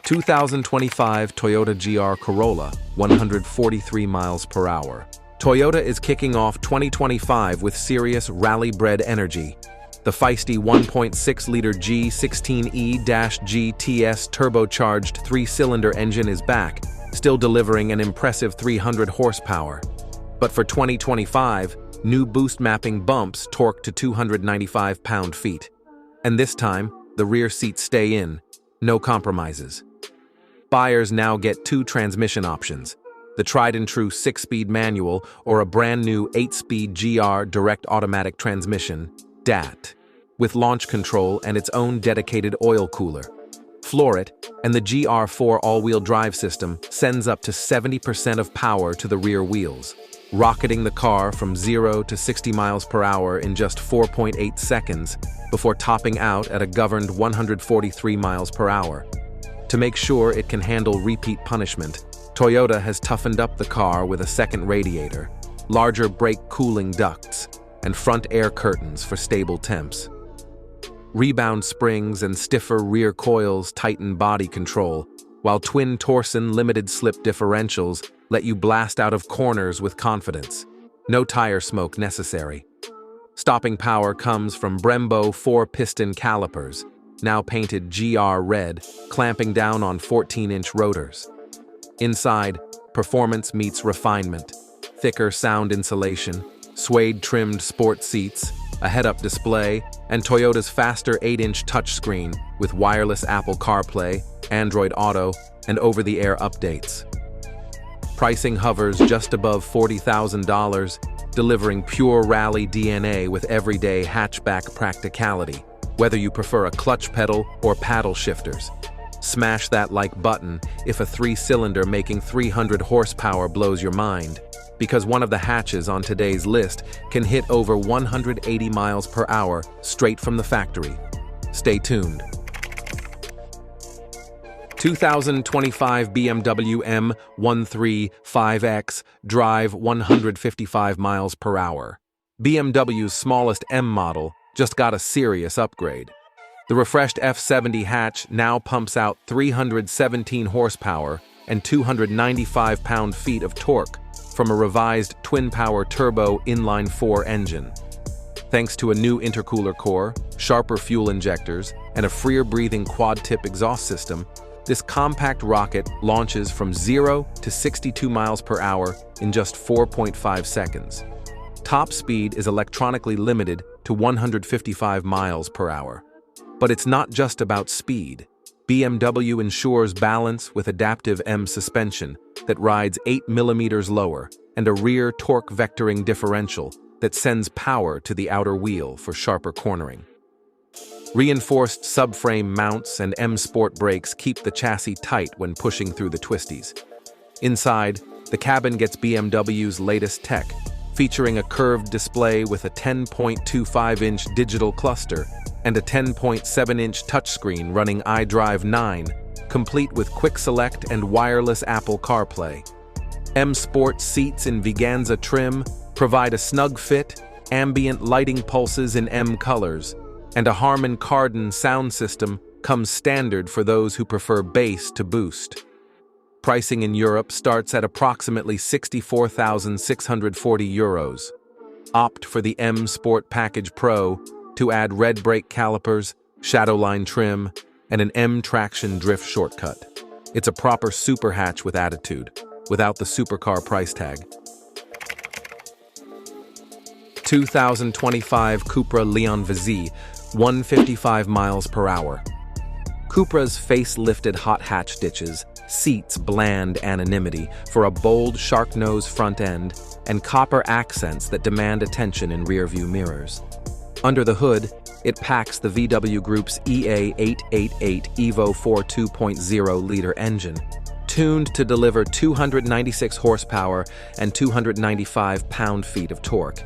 2025 Toyota GR Corolla, 143 miles per hour. Toyota is kicking off 2025 with serious rally-bred energy. The feisty 1.6-liter G16E-GTS turbocharged three-cylinder engine is back, still delivering an impressive 300 horsepower. But for 2025, new boost-mapping bumps torque to 295 pound-feet. And this time, the rear seats stay in, no compromises. Buyers now get two transmission options, the tried-and-true 6-speed manual or a brand-new 8-speed GR direct automatic transmission, DAT, with launch control and its own dedicated oil cooler. Floor it, and the GR4 all-wheel drive system sends up to 70% of power to the rear wheels, rocketing the car from 0 to 60 miles per hour in just 4.8 seconds before topping out at a governed 143 miles per hour. To make sure it can handle repeat punishment, Toyota has toughened up the car with a second radiator, larger brake cooling ducts, and front air curtains for stable temps. Rebound springs and stiffer rear coils tighten body control, while twin torsion limited-slip differentials let you blast out of corners with confidence. No tire smoke necessary. Stopping power comes from Brembo 4-piston calipers, now painted GR red, clamping down on 14-inch rotors. Inside, performance meets refinement. Thicker sound insulation, suede-trimmed sport seats, a head-up display, and Toyota's faster 8-inch touchscreen with wireless Apple CarPlay, Android Auto, and over-the-air updates. Pricing hovers just above $40,000, delivering pure rally DNA with everyday hatchback practicality, whether you prefer a clutch pedal or paddle shifters. Smash that like button if a 3-cylinder making 300 horsepower blows your mind, because one of the hatches on today's list can hit over 180 miles per hour straight from the factory. Stay tuned. 2025 BMW M135 XDrive 155 miles per hour. BMW's smallest M model just got a serious upgrade. The refreshed F70 hatch now pumps out 317 horsepower and 295 pound-feet of torque from a revised twin-power turbo inline-4 engine. Thanks to a new intercooler core, sharper fuel injectors, and a freer-breathing quad-tip exhaust system, this compact rocket launches from 0 to 62 miles per hour in just 4.5 seconds. Top speed is electronically limited to 155 miles per hour. But it's not just about speed. BMW ensures balance with adaptive M suspension that rides 8 millimeters lower and a rear torque vectoring differential that sends power to the outer wheel for sharper cornering. Reinforced subframe mounts and M Sport brakes keep the chassis tight when pushing through the twisties. Inside, the cabin gets BMW's latest tech, featuring a curved display with a 10.25-inch digital cluster and a 10.7-inch touchscreen running iDrive 9, complete with Quick Select and wireless Apple CarPlay. M Sport seats in Veganza trim provide a snug fit, ambient lighting pulses in M colors, and a Harman Kardon sound system comes standard for those who prefer bass to boost. Pricing in Europe starts at approximately €64,640. Opt for the M Sport Package Pro to add red brake calipers, shadowline trim, and an M traction drift shortcut. It's a proper super hatch with attitude, without the supercar price tag. 2025 Cupra Leon VZ, 155 miles per hour. Cupra's facelifted hot hatch ditches seats bland anonymity for a bold shark nose front end and copper accents that demand attention in rearview mirrors. Under the hood, it packs the VW Group's EA888 Evo 4 2.0-liter engine, tuned to deliver 296 horsepower and 295 pound-feet of torque,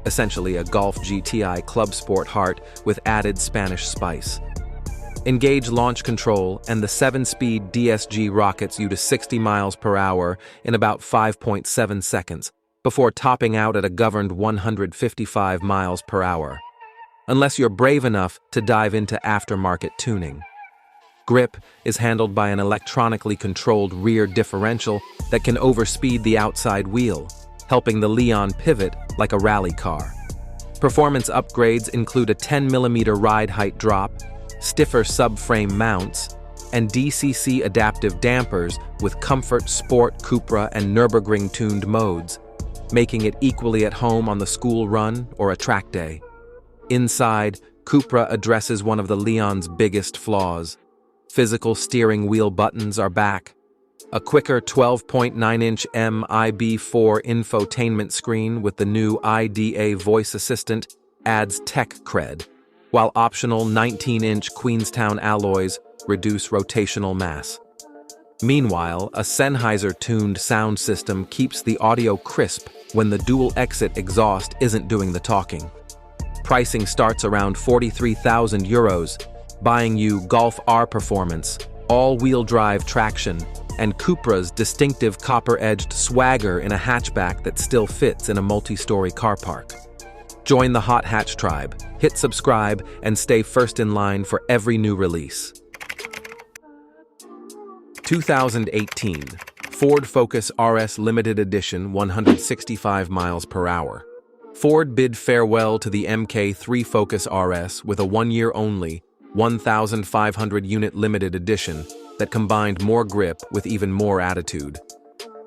essentially a Golf GTI Clubsport heart with added Spanish spice. Engage launch control, and the 7-speed DSG rockets you to 60 miles per hour in about 5.7 seconds, before topping out at a governed 155 miles per hour. Unless you're brave enough to dive into aftermarket tuning. Grip is handled by an electronically controlled rear differential that can overspeed the outside wheel, helping the Leon pivot like a rally car. Performance upgrades include a 10mm ride height drop, stiffer subframe mounts, and DCC adaptive dampers with Comfort, Sport, Cupra, and Nürburgring tuned modes, making it equally at home on the school run or a track day. Inside, Cupra addresses one of the Leon's biggest flaws. Physical steering wheel buttons are back. A quicker 12.9-inch MIB4 infotainment screen with the new IDA voice assistant adds tech cred, while optional 19-inch Queenstown alloys reduce rotational mass. Meanwhile, a Sennheiser-tuned sound system keeps the audio crisp when the dual-exit exhaust isn't doing the talking. Pricing starts around €43,000, buying you Golf R Performance, all-wheel drive traction, and Cupra's distinctive copper-edged swagger in a hatchback that still fits in a multi-story car park. Join the Hot Hatch tribe, hit subscribe, and stay first in line for every new release. 2018 Ford Focus RS Limited Edition 165 miles per hour. Ford bid farewell to the MK3 Focus RS with a one-year-only 1,500-unit limited edition that combined more grip with even more attitude.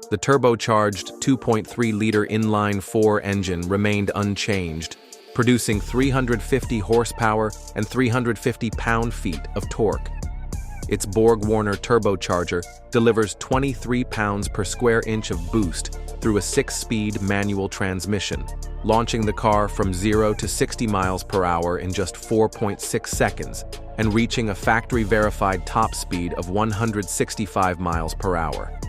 The turbocharged 2.3-liter inline-4 engine remained unchanged, producing 350 horsepower and 350 pound-feet of torque. Its Borg-Warner turbocharger delivers 23 pounds per square inch of boost through a 6-speed manual transmission, launching the car from 0 to 60 miles per hour in just 4.6 seconds and reaching a factory-verified top speed of 165 miles per hour.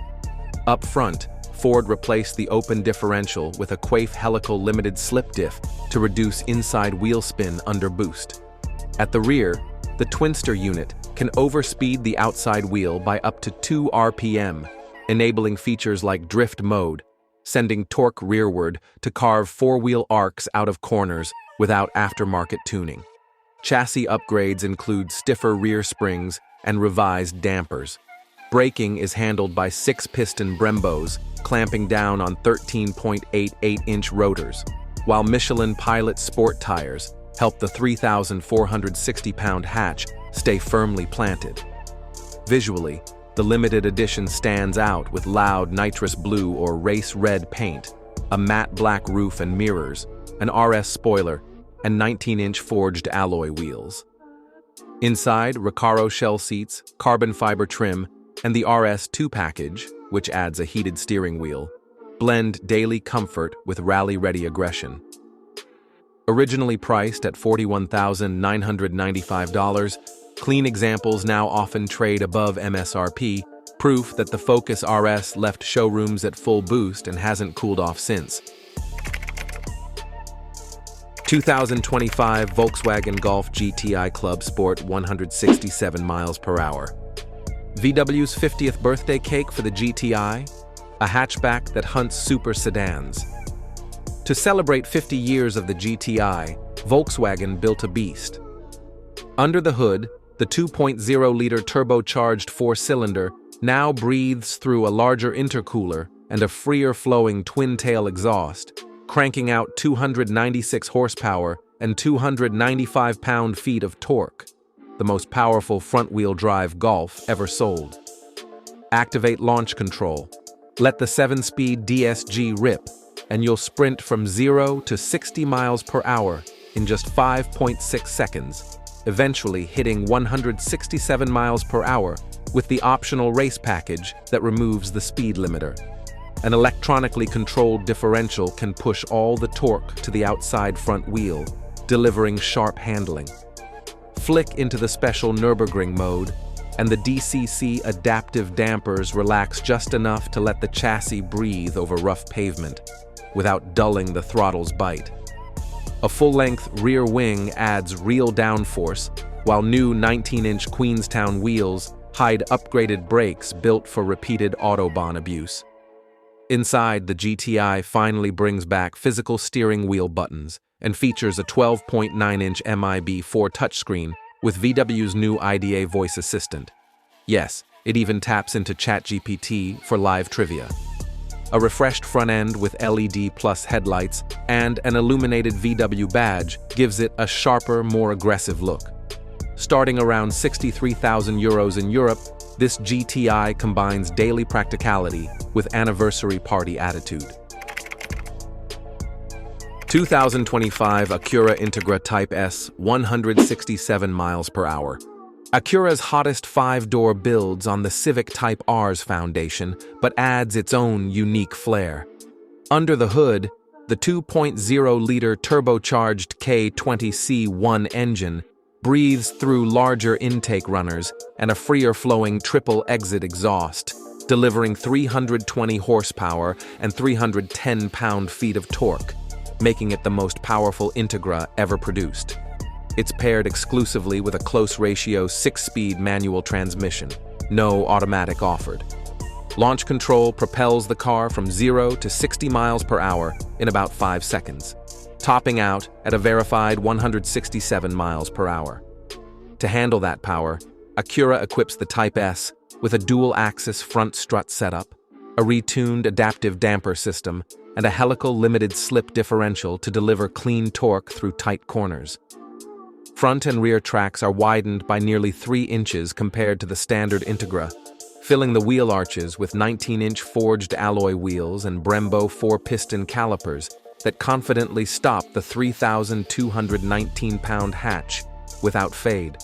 Up front, Ford replaced the open differential with a Quaife helical limited slip diff to reduce inside wheel spin under boost. At the rear, the Twinster unit can overspeed the outside wheel by up to 2 RPM, enabling features like drift mode, sending torque rearward to carve four-wheel arcs out of corners without aftermarket tuning. Chassis upgrades include stiffer rear springs and revised dampers. Braking is handled by 6-piston Brembos, clamping down on 13.88-inch rotors, while Michelin Pilot Sport tires help the 3,460-pound hatch stay firmly planted. Visually, the limited edition stands out with loud nitrous blue or race red paint, a matte black roof and mirrors, an RS spoiler, and 19-inch forged alloy wheels. Inside, Recaro shell seats, carbon fiber trim, and the RS2 package, which adds a heated steering wheel, blend daily comfort with rally-ready aggression. Originally priced at $41,995, clean examples now often trade above MSRP, proof that the Focus RS left showrooms at full boost and hasn't cooled off since. 2025 Volkswagen Golf GTI Clubsport 167 miles per hour. VW's 50th birthday cake for the GTI, a hatchback that hunts super sedans. To celebrate 50 years of the GTI, Volkswagen built a beast. Under the hood, the 2.0-liter turbocharged four-cylinder now breathes through a larger intercooler and a freer-flowing twin-tail exhaust, cranking out 296 horsepower and 295 pound-feet of torque, the most powerful front-wheel drive Golf ever sold. Activate launch control. Let the 7-speed DSG rip, and you'll sprint from 0 to 60 miles per hour in just 5.6 seconds, eventually hitting 167 miles per hour with the optional race package that removes the speed limiter. An electronically controlled differential can push all the torque to the outside front wheel, delivering sharp handling. Flick into the special Nürburgring mode, and the DCC adaptive dampers relax just enough to let the chassis breathe over rough pavement, without dulling the throttle's bite. A full-length rear wing adds real downforce, while new 19-inch Queenstown wheels hide upgraded brakes built for repeated Autobahn abuse. Inside, the GTI finally brings back physical steering wheel buttons and features a 12.9-inch MIB4 touchscreen with VW's new IDA voice assistant, Yes, it even taps into ChatGPT for live trivia. A refreshed front end with LED plus headlights and an illuminated VW badge gives it a sharper, more aggressive look. Starting around €63,000 in Europe, this GTI combines daily practicality with anniversary party attitude. 2025 Acura Integra Type S, 167 miles per hour. Acura's hottest 5-door builds on the Civic Type R's foundation, but adds its own unique flair. Under the hood, the 2.0-liter turbocharged K20C1 engine breathes through larger intake runners and a freer-flowing triple-exit exhaust, delivering 320 horsepower and 310 pound-feet of torque, making it the most powerful Integra ever produced. It's paired exclusively with a close-ratio 6-speed manual transmission, no automatic offered. Launch control propels the car from 0 to 60 miles per hour in about 5 seconds, topping out at a verified 167 miles per hour. To handle that power, Acura equips the Type S with a dual-axis front strut setup, a retuned adaptive damper system, and a helical limited slip differential to deliver clean torque through tight corners. Front and rear tracks are widened by nearly 3 inches compared to the standard Integra, filling the wheel arches with 19-inch forged alloy wheels and Brembo 4-piston calipers that confidently stop the 3,219-pound hatch without fade.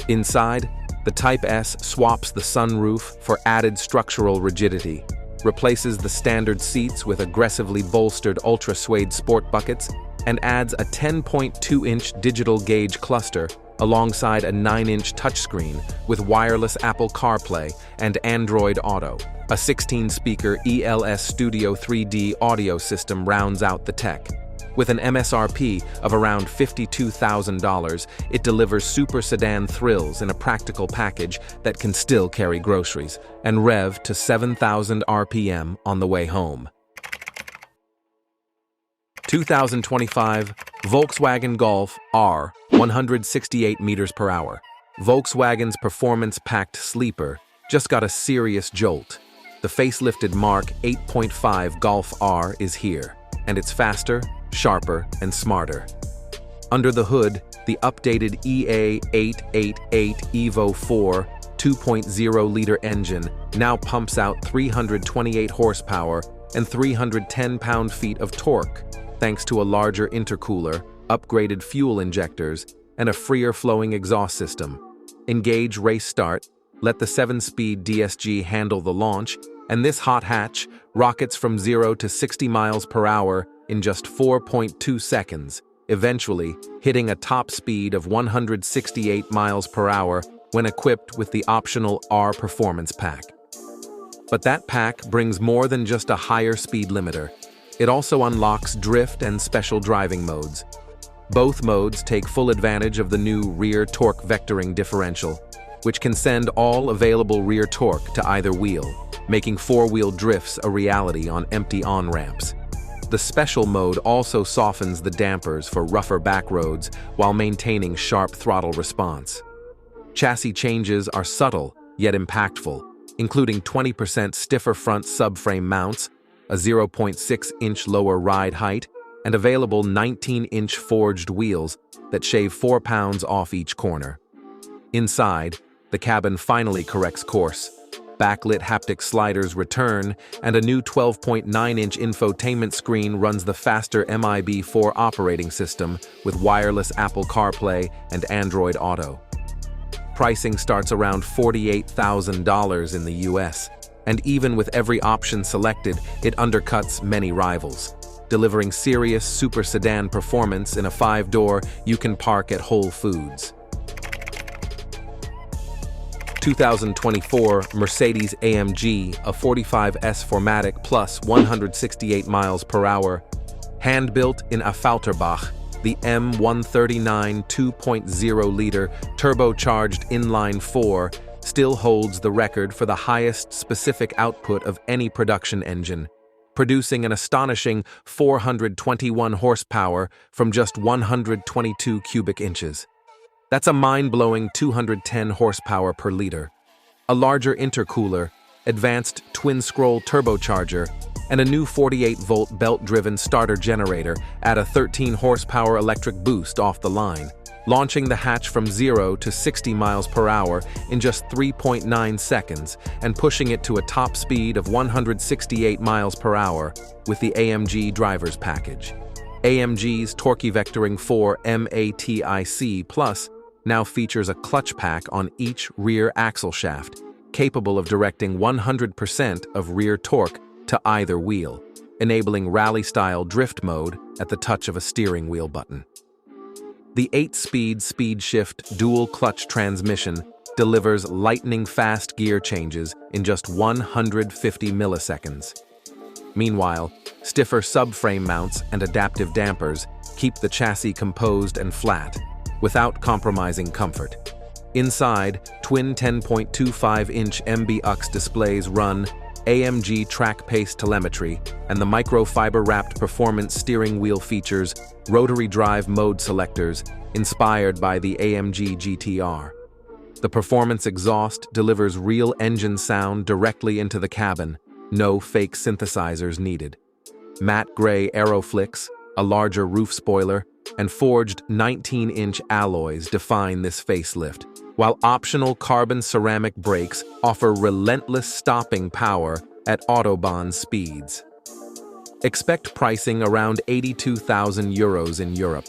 Inside, the Type S swaps the sunroof for added structural rigidity, replaces the standard seats with aggressively bolstered ultra-suede sport buckets, and adds a 10.2-inch digital gauge cluster alongside a 9-inch touchscreen with wireless Apple CarPlay and Android Auto. A 16-speaker ELS Studio 3D audio system rounds out the tech. With an MSRP of around $52,000, it delivers super sedan thrills in a practical package that can still carry groceries and rev to 7,000 RPM on the way home. 2025 Volkswagen Golf R, 168 meters per hour. Volkswagen's performance-packed sleeper just got a serious jolt. The facelifted Mark 8.5 Golf R is here, and it's faster, sharper, and smarter. Under the hood, the updated EA888 Evo 4 2.0-liter engine now pumps out 328 horsepower and 310 pound-feet of torque, thanks to a larger intercooler, upgraded fuel injectors, and a freer-flowing exhaust system. Engage race start, let the 7-speed DSG handle the launch, and this hot hatch rockets from 0 to 60 miles per hour in just 4.2 seconds, eventually hitting a top speed of 168 miles per hour when equipped with the optional R Performance Pack. But that pack brings more than just a higher speed limiter. It also unlocks drift and special driving modes. Both modes take full advantage of the new rear torque vectoring differential, which can send all available rear torque to either wheel, making four-wheel drifts a reality on empty on-ramps. The special mode also softens the dampers for rougher back roads while maintaining sharp throttle response. Chassis changes are subtle yet impactful, including 20% stiffer front subframe mounts, a 0.6-inch lower ride height, and available 19-inch forged wheels that shave 4 pounds off each corner. Inside, the cabin finally corrects course. Backlit haptic sliders return, and a new 12.9-inch infotainment screen runs the faster MIB4 operating system with wireless Apple CarPlay and Android Auto. Pricing starts around $48,000 in the US, and even with every option selected, it undercuts many rivals, delivering serious super sedan performance in a 5-door you can park at Whole Foods. 2024 Mercedes-AMG A45S 4MATIC Plus 168 miles per hour. Hand-built in Affalterbach, the M139 2.0-liter turbocharged inline-4 still holds the record for the highest specific output of any production engine, producing an astonishing 421 horsepower from just 122 cubic inches. That's a mind-blowing 210 horsepower per liter. a larger intercooler, advanced twin-scroll turbocharger, and a new 48-volt belt-driven starter generator add a 13-horsepower electric boost off the line, launching the hatch from 0 to 60 miles per hour in just 3.9 seconds and pushing it to a top speed of 168 miles per hour with the AMG driver's package. AMG's Torque-Vectoring 4 MATIC Plus now features a clutch pack on each rear axle shaft, capable of directing 100% of rear torque to either wheel, enabling rally-style drift mode at the touch of a steering wheel button. The 8-speed speed-shift dual-clutch transmission delivers lightning-fast gear changes in just 150 milliseconds. Meanwhile, stiffer subframe mounts and adaptive dampers keep the chassis composed and flat, without compromising comfort. Inside, twin 10.25-inch MBUX displays run AMG track pace telemetry, and the microfiber-wrapped performance steering wheel features rotary drive mode selectors inspired by the AMG GTR. The performance exhaust delivers real engine sound directly into the cabin, no fake synthesizers needed. Matte gray Aeroflix, a larger roof spoiler, and forged 19-inch alloys define this facelift, while optional carbon ceramic brakes offer relentless stopping power at Autobahn speeds. Expect pricing around €82,000 in Europe.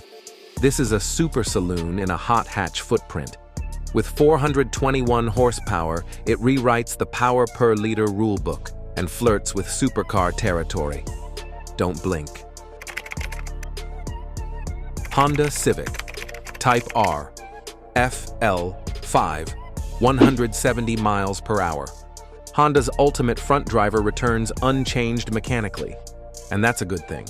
This is a super saloon in a hot hatch footprint. With 421 horsepower, it rewrites the power per liter rulebook and flirts with supercar territory. Don't blink. Honda Civic Type R FL5, 170 miles per hour. Honda's ultimate front driver returns unchanged mechanically, and that's a good thing.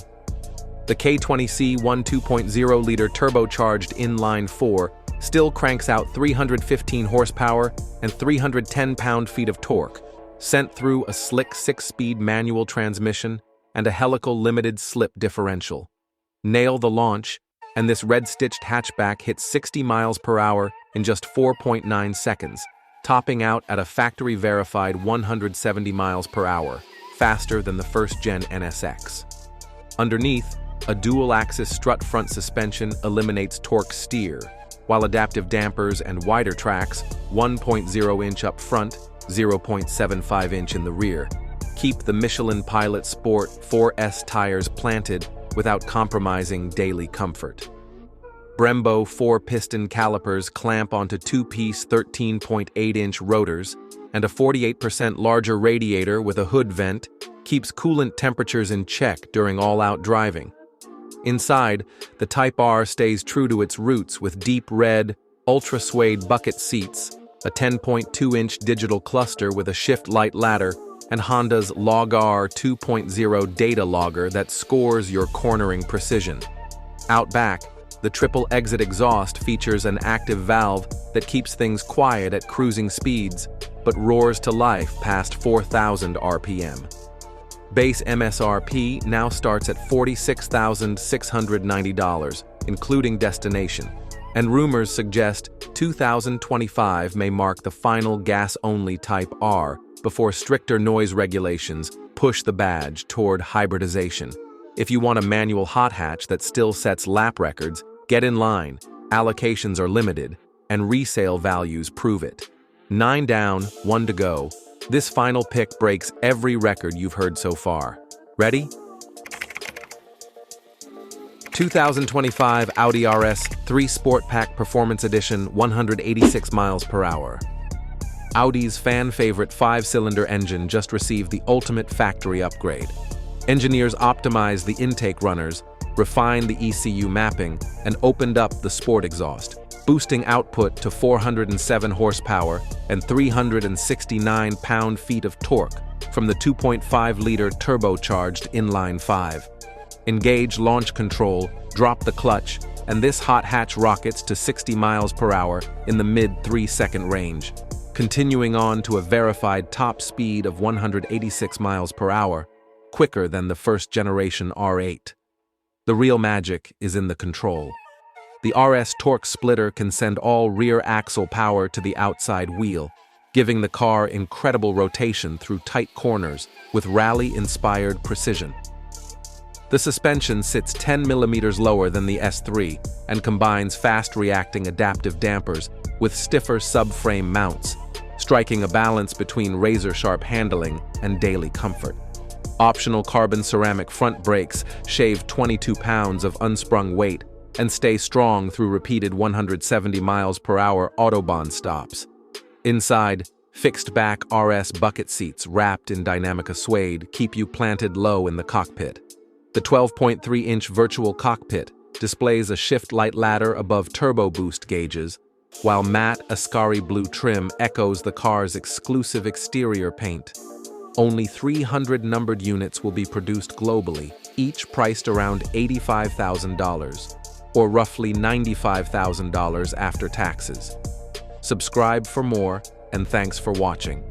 The K20C 2.0-liter turbocharged inline-4 still cranks out 315 horsepower and 310 pound-feet of torque, sent through a slick 6-speed manual transmission and a helical limited slip differential. Nail the launch, and this red-stitched hatchback hits 60 miles per hour in just 4.9 seconds, topping out at a factory-verified 170 miles per hour, faster than the first-gen NSX. Underneath, a dual-axis strut front suspension eliminates torque steer, while adaptive dampers and wider tracks, 1.0-inch up front, 0.75-inch in the rear, keep the Michelin Pilot Sport 4S tires planted without compromising daily comfort. Brembo 4-piston calipers clamp onto 2-piece 13.8-inch rotors, and a 48% larger radiator with a hood vent keeps coolant temperatures in check during all-out driving. Inside, the Type R stays true to its roots with deep red, ultra-suede bucket seats, a 10.2-inch digital cluster with a shift light ladder, and Honda's LogR 2.0 data logger that scores your cornering precision. Out back, the triple exit exhaust features an active valve that keeps things quiet at cruising speeds, but roars to life past 4,000 RPM. Base MSRP now starts at $46,690, including destination, and rumors suggest 2025 may mark the final gas-only Type R before stricter noise regulations push the badge toward hybridization. If you want a manual hot hatch that still sets lap records, get in line. Allocations are limited, and resale values prove it. 9 down, 1 to go. This final pick breaks every record you've heard so far. Ready? 2025 Audi RS3 Sportback Performance Edition, 186 miles per hour. Audi's fan-favorite 5-cylinder engine just received the ultimate factory upgrade. Engineers optimized the intake runners, refined the ECU mapping, and opened up the sport exhaust, boosting output to 407 horsepower and 369 pound-feet of torque from the 2.5-liter turbocharged inline-5. Engage launch control, drop the clutch, and this hot hatch rockets to 60 miles per hour in the mid-3-second range, continuing on to a verified top speed of 186 miles per hour, quicker than the first-generation R8. The real magic is in the control. The RS torque splitter can send all rear axle power to the outside wheel, giving the car incredible rotation through tight corners with rally-inspired precision. The suspension sits 10 mm lower than the S3 and combines fast-reacting adaptive dampers with stiffer subframe mounts, striking a balance between razor-sharp handling and daily comfort. Optional carbon ceramic front brakes shave 22 pounds of unsprung weight and stay strong through repeated 170 mph Autobahn stops. Inside, fixed-back RS bucket seats wrapped in Dynamica suede keep you planted low in the cockpit. The 12.3-inch virtual cockpit displays a shift light ladder above turbo boost gauges, while matte Ascari blue trim echoes the car's exclusive exterior paint. Only 300 numbered units will be produced globally, each priced around $85,000, or roughly $95,000 after taxes. Subscribe for more, and thanks for watching.